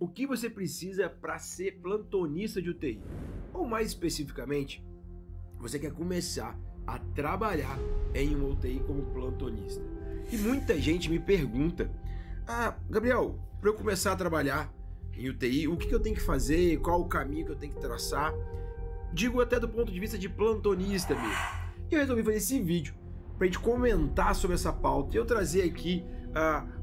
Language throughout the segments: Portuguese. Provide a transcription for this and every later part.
o que você precisa para ser plantonista de UTI. Ou mais especificamente, você quer começar a trabalhar em uma UTI como plantonista. E muita gente me pergunta, Gabriel, para eu começar a trabalhar em UTI, o que eu tenho que fazer, qual o caminho que eu tenho que traçar? Digo até do ponto de vista de plantonista mesmo. E eu resolvi fazer esse vídeo para a gente comentar sobre essa pauta e eu trazer aqui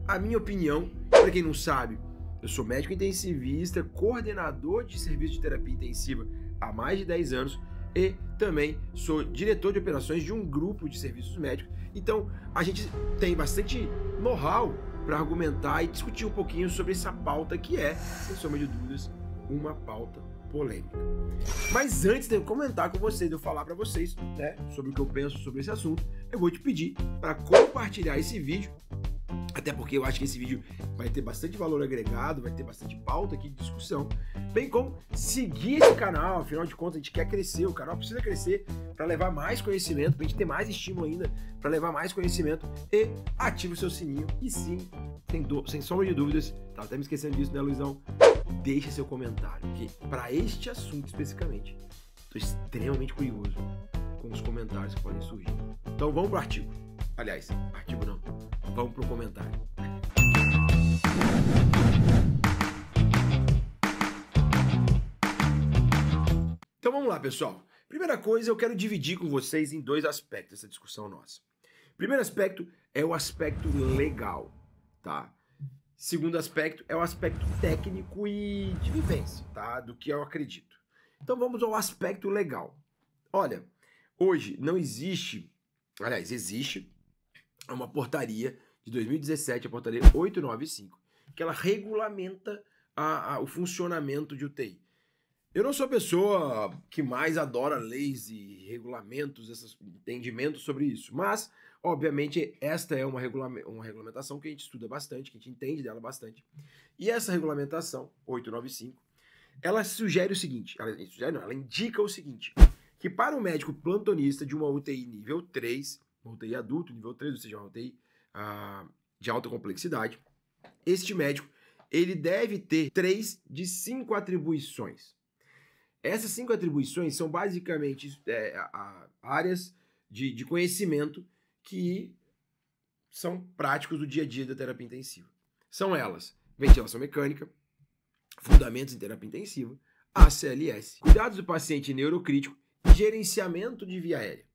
a minha opinião. Para quem não sabe, eu sou médico intensivista, coordenador de serviço de terapia intensiva há mais de 10 anos e também sou diretor de operações de um grupo de serviços médicos. Então, a gente tem bastante know-how para argumentar e discutir um pouquinho sobre essa pauta que é, sem sombra de dúvidas, uma pauta polêmica. Mas antes de eu comentar com vocês, de eu falar para vocês, né, sobre o que eu penso sobre esse assunto, eu vou te pedir para compartilhar esse vídeo, até porque eu acho que esse vídeo vai ter bastante valor agregado, vai ter bastante pauta aqui de discussão, bem como seguir esse canal. Afinal de contas, a gente quer crescer, o canal precisa crescer para levar mais conhecimento, para a gente ter mais estímulo ainda, para levar mais conhecimento, e ativa o seu sininho, e sim, sem sombra de dúvidas, tava até me esquecendo disso, né, Luizão? Deixa seu comentário, porque para este assunto especificamente, estou extremamente curioso com os comentários que podem surgir. Então vamos pro artigo. Aliás, artigo não, vamos pro comentário. Então vamos lá, pessoal. Primeira coisa, eu quero dividir com vocês em dois aspectos essa discussão nossa. Primeiro aspecto é o aspecto legal, tá? Segundo aspecto é o aspecto técnico e de vivência, tá? Do que eu acredito. Então vamos ao aspecto legal. Olha, hoje não existe, aliás, existe uma portaria de 2017, a portaria 895, que ela regulamenta o funcionamento de UTI. Eu não sou a pessoa que mais adora leis e regulamentos, esses entendimentos sobre isso, mas, obviamente, esta é uma regulamentação que a gente estuda bastante, que a gente entende dela bastante. E essa regulamentação, 895, ela sugere o seguinte, ela indica o seguinte, que para o médico plantonista de uma UTI nível 3, uma UTI adulto, nível 3, ou seja, uma UTI de alta complexidade, este médico, ele deve ter 3 de 5 atribuições. Essas 5 atribuições são basicamente áreas de conhecimento que são práticos do dia a dia da terapia intensiva. São elas: ventilação mecânica, fundamentos em terapia intensiva, ACLS, cuidados do paciente neurocrítico e gerenciamento de via aérea.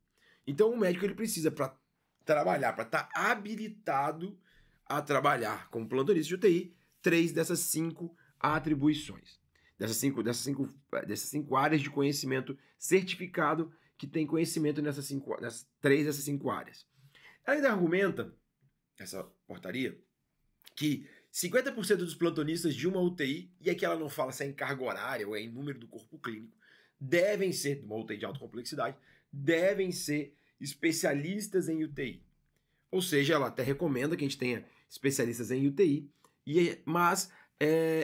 Então o médico ele precisa, para trabalhar, para estar habilitado a trabalhar como plantonista de UTI, 3 dessas 5 atribuições. Dessas cinco áreas de conhecimento certificado que tem conhecimento nessas 3 dessas 5 áreas. Ela ainda argumenta, essa portaria, que 50% dos plantonistas de uma UTI, e aqui ela não fala se é em carga horária ou é em número do corpo clínico, devem ser, de uma UTI de alta complexidade, devem ser especialistas em UTI. Ou seja, ela até recomenda que a gente tenha especialistas em UTI, mas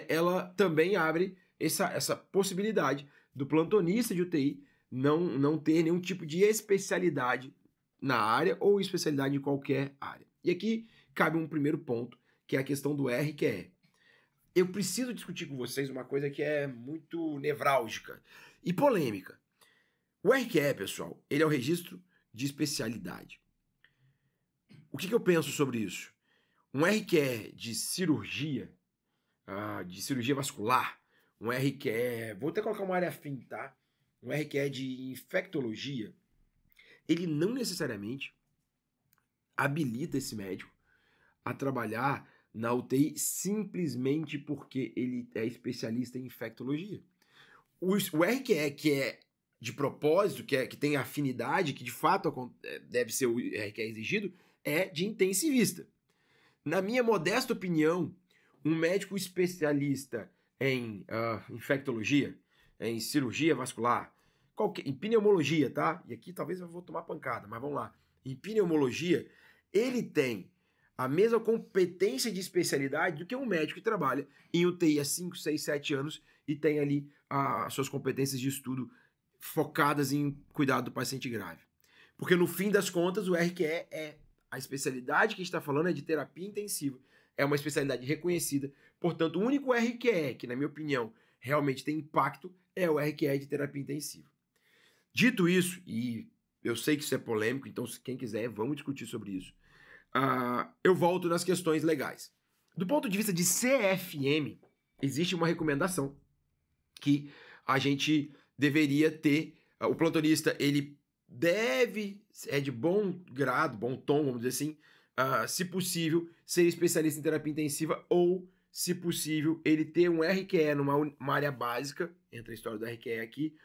ela também abre essa possibilidade do plantonista de UTI não ter nenhum tipo de especialidade na área ou especialidade em qualquer área. E aqui cabe um primeiro ponto, que é a questão do RQE. Eu preciso discutir com vocês uma coisa que é muito nevrálgica e polêmica. O RQE, pessoal, ele é o registro de especialidade. O que eu penso sobre isso? Um RQE de cirurgia vascular, um RQE, vou até colocar uma área afim, tá? Um RQE de infectologia, ele não necessariamente habilita esse médico a trabalhar na UTI simplesmente porque ele é especialista em infectologia. O RQE que é de propósito, que tem afinidade, que de fato deve ser o RQE exigido, é de intensivista. Na minha modesta opinião, um médico especialista em infectologia, em cirurgia vascular, em pneumologia, tá? E aqui talvez eu vou tomar pancada, mas vamos lá. Em pneumologia, ele tem a mesma competência de especialidade do que um médico que trabalha em UTI há 5, 6, 7 anos e tem ali as suas competências de estudo focadas em cuidado do paciente grave. Porque no fim das contas, o RQE a especialidade que a gente está falando é de terapia intensiva. é uma especialidade reconhecida, portanto, o único RQE que, na minha opinião, realmente tem impacto é o RQE de terapia intensiva. Dito isso, e eu sei que isso é polêmico, então se quem quiser, vamos discutir sobre isso. Eu volto nas questões legais. Do ponto de vista de CFM, existe uma recomendação que a gente deveria ter. O plantonista, ele deve, é de bom grado, bom tom, vamos dizer assim, se possível, ser especialista em terapia intensiva ou, se possível, ele ter um RQE numa área básica, entra a história do RQE aqui,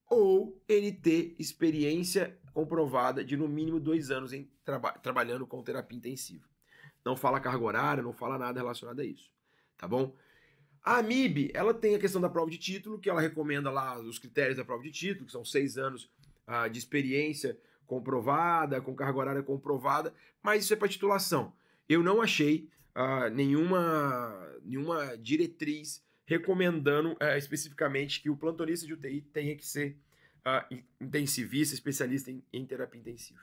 ou ele ter experiência comprovada de no mínimo 2 anos em trabalhando com terapia intensiva. Não fala carga horária, não fala nada relacionado a isso, tá bom? A AMIB, ela tem a questão da prova de título, que ela recomenda lá os critérios da prova de título, que são 6 anos de experiência comprovada, com carga horária comprovada, mas isso é para titulação. Eu não achei nenhuma diretriz recomendando especificamente que o plantonista de UTI tenha que ser intensivista, especialista em terapia intensiva.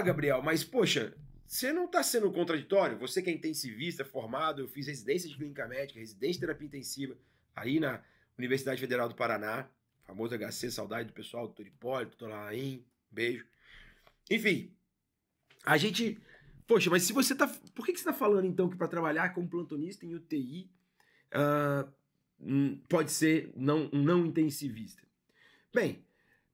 Gabriel, mas poxa, você não está sendo contraditório? Você que é intensivista, formado, eu fiz residência de clínica médica, residência de terapia intensiva, aí na Universidade Federal do Paraná, famoso HC, saudade do pessoal, doutor Hipólito, doutor Laim, beijo. Enfim, a gente... Poxa, mas se você tá... Por que você está falando, então, que para trabalhar como plantonista em UTI pode ser não intensivista? Bem,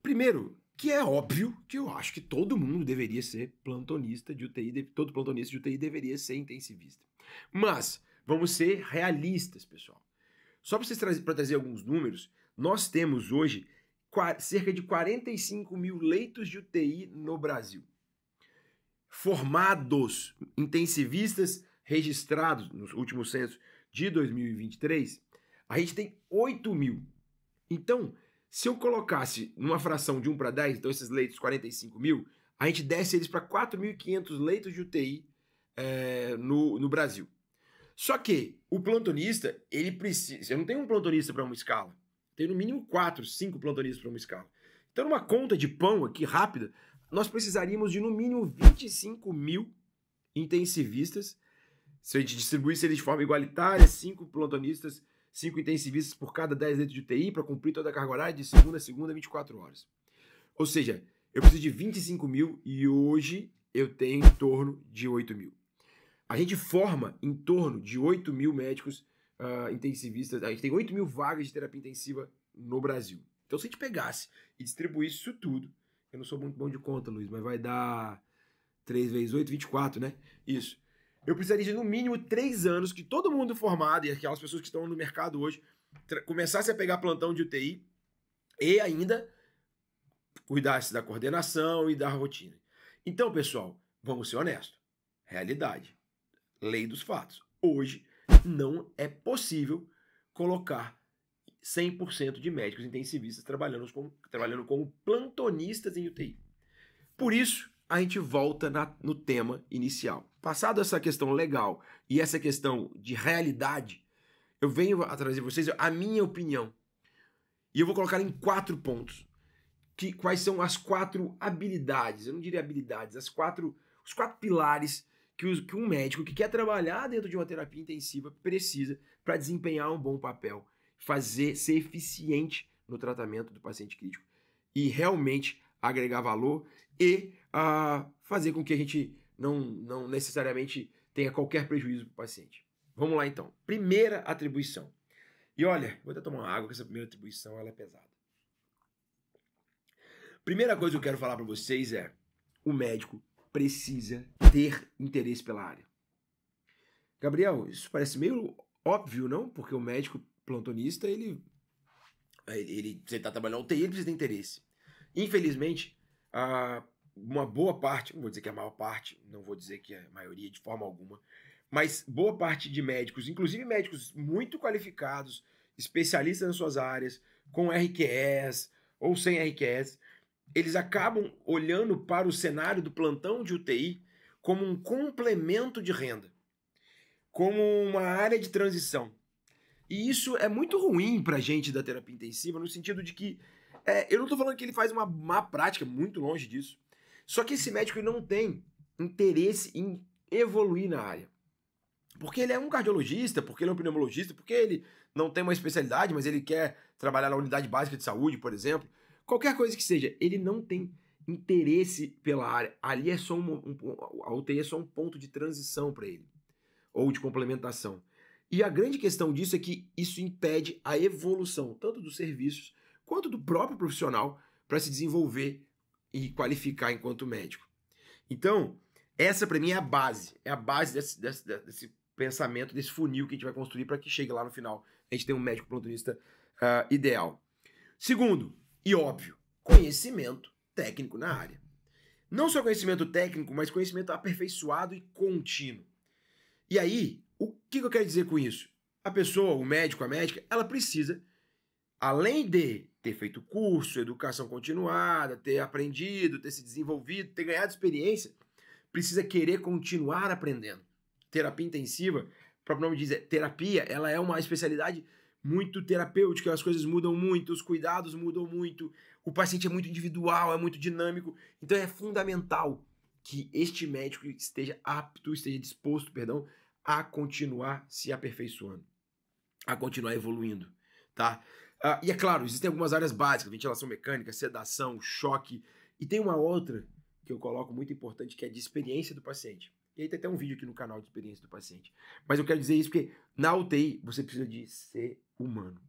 primeiro, que é óbvio que eu acho que todo mundo deveria ser plantonista de UTI, todo plantonista de UTI deveria ser intensivista. Mas, vamos ser realistas, pessoal. Só para trazer alguns números, nós temos hoje cerca de 45 mil leitos de UTI no Brasil. Formados, intensivistas registrados no último censo de 2023, a gente tem 8 mil. Então, se eu colocasse numa fração de 1 para 10, então esses leitos 45 mil, a gente desce eles para 4.500 leitos de UTI no Brasil. Só que o plantonista, ele precisa... Eu não tenho um plantonista para uma escala. Tenho no mínimo 4, 5 plantonistas para uma escala. Então, numa conta de pão aqui rápida, nós precisaríamos de no mínimo 25 mil intensivistas. Se a gente distribuísse eles de forma igualitária, 5 plantonistas, 5 intensivistas por cada 10 leitos de UTI para cumprir toda a carga horária de segunda a segunda, 24 horas. Ou seja, eu preciso de 25 mil e hoje eu tenho em torno de 8 mil. A gente forma em torno de 8 mil médicos intensivistas. A gente tem 8 mil vagas de terapia intensiva no Brasil. Então, se a gente pegasse e distribuísse isso tudo, eu não sou muito bom de conta, Luiz, mas vai dar 3 vezes 8, 24, né? Isso. Eu precisaria de no mínimo 3 anos que todo mundo formado e aquelas pessoas que estão no mercado hoje começasse a pegar plantão de UTI e ainda cuidasse da coordenação e da rotina. Então, pessoal, vamos ser honestos. Realidade. Lei dos fatos. Hoje não é possível colocar 100% de médicos intensivistas trabalhando como plantonistas em UTI. Por isso, a gente volta no tema inicial. Passado essa questão legal e essa questão de realidade, eu venho a trazer a vocês a minha opinião. E eu vou colocar em 4 pontos. Quais são as 4 habilidades, eu não diria habilidades, os 4 pilares que um médico que quer trabalhar dentro de uma terapia intensiva precisa para desempenhar um bom papel, ser eficiente no tratamento do paciente crítico e realmente agregar valor e fazer com que a gente não necessariamente tenha qualquer prejuízo para o paciente. Vamos lá então. Primeira atribuição. E olha, vou até tomar uma água, que essa primeira atribuição ela é pesada. Primeira coisa que eu quero falar para vocês é: o médico precisa ter interesse pela área. Gabriel, isso parece meio óbvio, não? Porque o médico plantonista, ele você está trabalhando na UTI, ele precisa ter interesse. Infelizmente, uma boa parte, não vou dizer que é a maior parte, não vou dizer que é a maioria de forma alguma, mas boa parte de médicos, inclusive médicos muito qualificados, especialistas nas suas áreas, com RQEs ou sem RQEs, eles acabam olhando para o cenário do plantão de UTI como um complemento de renda, como uma área de transição. E isso é muito ruim para a gente da terapia intensiva, no sentido de que, eu não estou falando que ele faz uma má prática, muito longe disso, só que esse médico não tem interesse em evoluir na área. porque ele é um cardiologista, porque ele é um pneumologista, porque ele não tem uma especialidade, mas ele quer trabalhar na unidade básica de saúde, por exemplo. Qualquer coisa que seja, ele não tem interesse pela área. Ali é só a UTI é só um ponto de transição para ele, ou de complementação. E a grande questão disso é que isso impede a evolução, tanto dos serviços quanto do próprio profissional, para se desenvolver e qualificar enquanto médico. Então, essa para mim é a base desse pensamento, desse funil que a gente vai construir para que chegue lá no final a gente tenha um médico plantonista ideal. Segundo, e óbvio, conhecimento técnico na área. Não só conhecimento técnico, mas conhecimento aperfeiçoado e contínuo. E aí, o que eu quero dizer com isso? A pessoa, o médico, a médica, ela precisa, além de ter feito curso, educação continuada, ter aprendido, ter se desenvolvido, ter ganhado experiência, precisa querer continuar aprendendo. Terapia intensiva, o próprio nome diz, terapia, ela é uma especialidade muito terapêutica, as coisas mudam muito, os cuidados mudam muito, o paciente é muito individual, é muito dinâmico, então é fundamental que este médico esteja apto, esteja disposto, a continuar se aperfeiçoando, a continuar evoluindo, tá? E é claro, existem algumas áreas básicas, ventilação mecânica, sedação, choque, e tem uma outra que eu coloco muito importante, que é de experiência do paciente. E aí tem até um vídeo aqui no canal de experiência do paciente. Mas eu quero dizer isso porque na UTI você precisa de ser humano.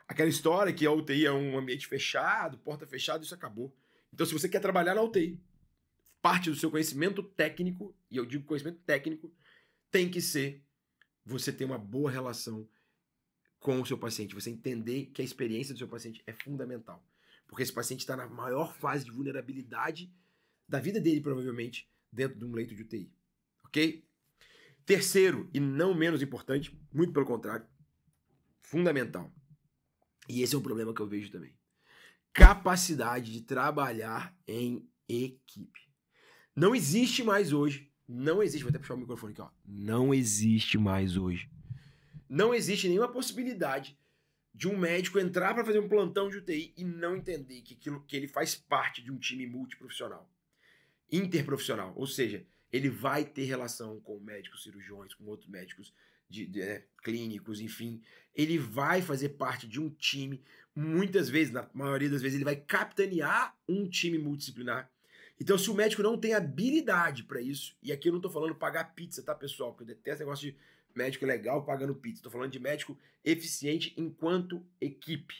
Aquela história que a UTI é um ambiente fechado, porta fechada, isso acabou. Então se você quer trabalhar na UTI, parte do seu conhecimento técnico, e eu digo conhecimento técnico, tem que ser você ter uma boa relação com o seu paciente, você entender que a experiência do seu paciente é fundamental. Porque esse paciente está na maior fase de vulnerabilidade da vida dele, provavelmente, dentro de um leito de UTI. Ok? Terceiro, e não menos importante, muito pelo contrário, fundamental. E esse é um problema que eu vejo também. Capacidade de trabalhar em equipe. Não existe mais hoje, não existe, vou até puxar o microfone aqui, ó. Não existe mais hoje. Não existe nenhuma possibilidade de um médico entrar para fazer um plantão de UTI e não entender que ele faz parte de um time multiprofissional, interprofissional, ou seja, ele vai ter relação com médicos cirurgiões, com outros médicos clínicos, enfim, ele vai fazer parte de um time, muitas vezes, na maioria das vezes, ele vai capitanear um time multidisciplinar. Então, se o médico não tem habilidade para isso, e aqui eu não tô falando pagar pizza, tá, pessoal? Porque eu detesto negócio de médico legal pagando pizza. Tô falando de médico eficiente enquanto equipe.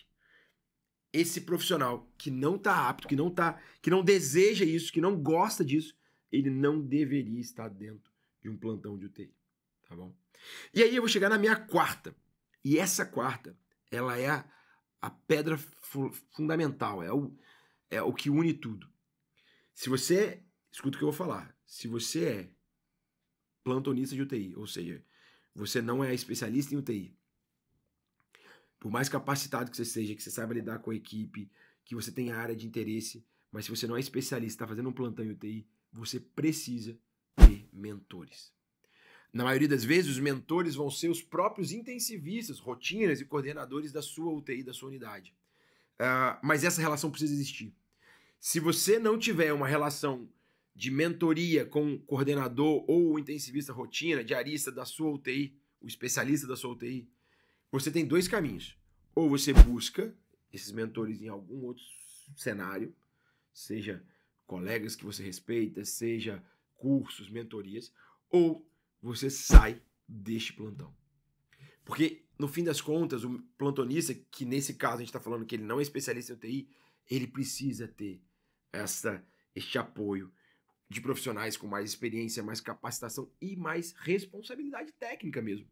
Esse profissional que não tá apto, que não deseja isso, que não gosta disso, ele não deveria estar dentro de um plantão de UTI, tá bom? E aí eu vou chegar na minha quarta. E essa quarta, ela é a pedra fundamental, é o que une tudo. Se você, escuta o que eu vou falar, se você é plantonista de UTI, ou seja, você não é especialista em UTI, por mais capacitado que você seja, que você saiba lidar com a equipe, que você tenha área de interesse, mas se você não é especialista, está fazendo um plantão em UTI, você precisa ter mentores. Na maioria das vezes, os mentores vão ser os próprios intensivistas, rotinas e coordenadores da sua UTI, da sua unidade. Mas essa relação precisa existir. Se você não tiver uma relação de mentoria com o coordenador ou o intensivista rotina, diarista da sua UTI, o especialista da sua UTI, você tem dois caminhos. Ou você busca esses mentores em algum outro cenário, seja colegas que você respeita, seja cursos, mentorias, ou você sai deste plantão. Porque, no fim das contas, o plantonista, que nesse caso a gente está falando que ele não é especialista em UTI, ele precisa ter este apoio de profissionais com mais experiência, mais capacitação e mais responsabilidade técnica mesmo,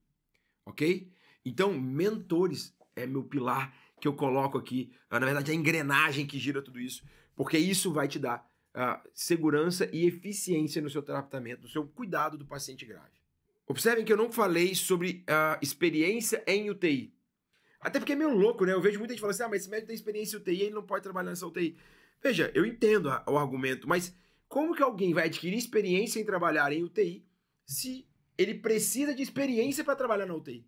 ok? Então, mentores é meu pilar que eu coloco aqui, na verdade a engrenagem que gira tudo isso, porque isso vai te dar segurança e eficiência no seu tratamento, no seu cuidado do paciente grave. Observem que eu não falei sobre experiência em UTI. Até porque é meio louco, né? Eu vejo muita gente falando assim, mas esse médico tem experiência em UTI, ele não pode trabalhar nessa UTI. Veja, eu entendo o argumento, mas como que alguém vai adquirir experiência em trabalhar em UTI se ele precisa de experiência para trabalhar na UTI?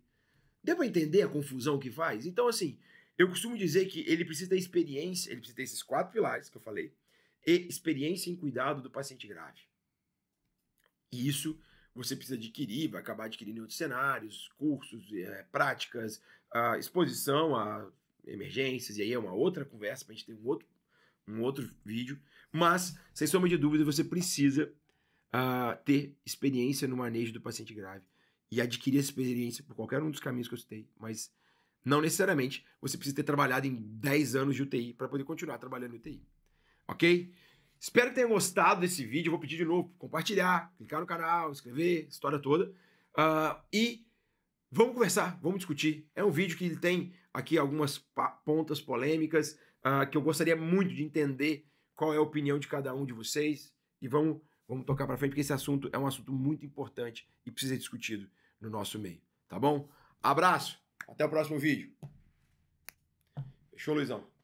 Deu para entender a confusão que faz? Então, assim, eu costumo dizer que ele precisa ter experiência, ele precisa ter esses 4 pilares que eu falei, e experiência em cuidado do paciente grave. E isso você precisa adquirir, vai acabar adquirindo em outros cenários, cursos, práticas, exposição a emergências, e aí é uma outra conversa para a gente ter um outro vídeo. Mas, sem sombra de dúvida, você precisa ter experiência no manejo do paciente grave e adquirir essa experiência por qualquer um dos caminhos que eu citei, mas não necessariamente você precisa ter trabalhado em 10 anos de UTI para poder continuar trabalhando em UTI. Ok? Espero que tenham gostado desse vídeo. Eu vou pedir de novo, compartilhar, clicar no canal, inscrever, história toda. E vamos conversar, vamos discutir. É um vídeo que tem aqui algumas pontas polêmicas que eu gostaria muito de entender qual é a opinião de cada um de vocês. E vamos tocar para frente, porque esse assunto é um assunto muito importante e precisa ser discutido no nosso meio. Tá bom? Abraço, até o próximo vídeo. Fechou, Luizão?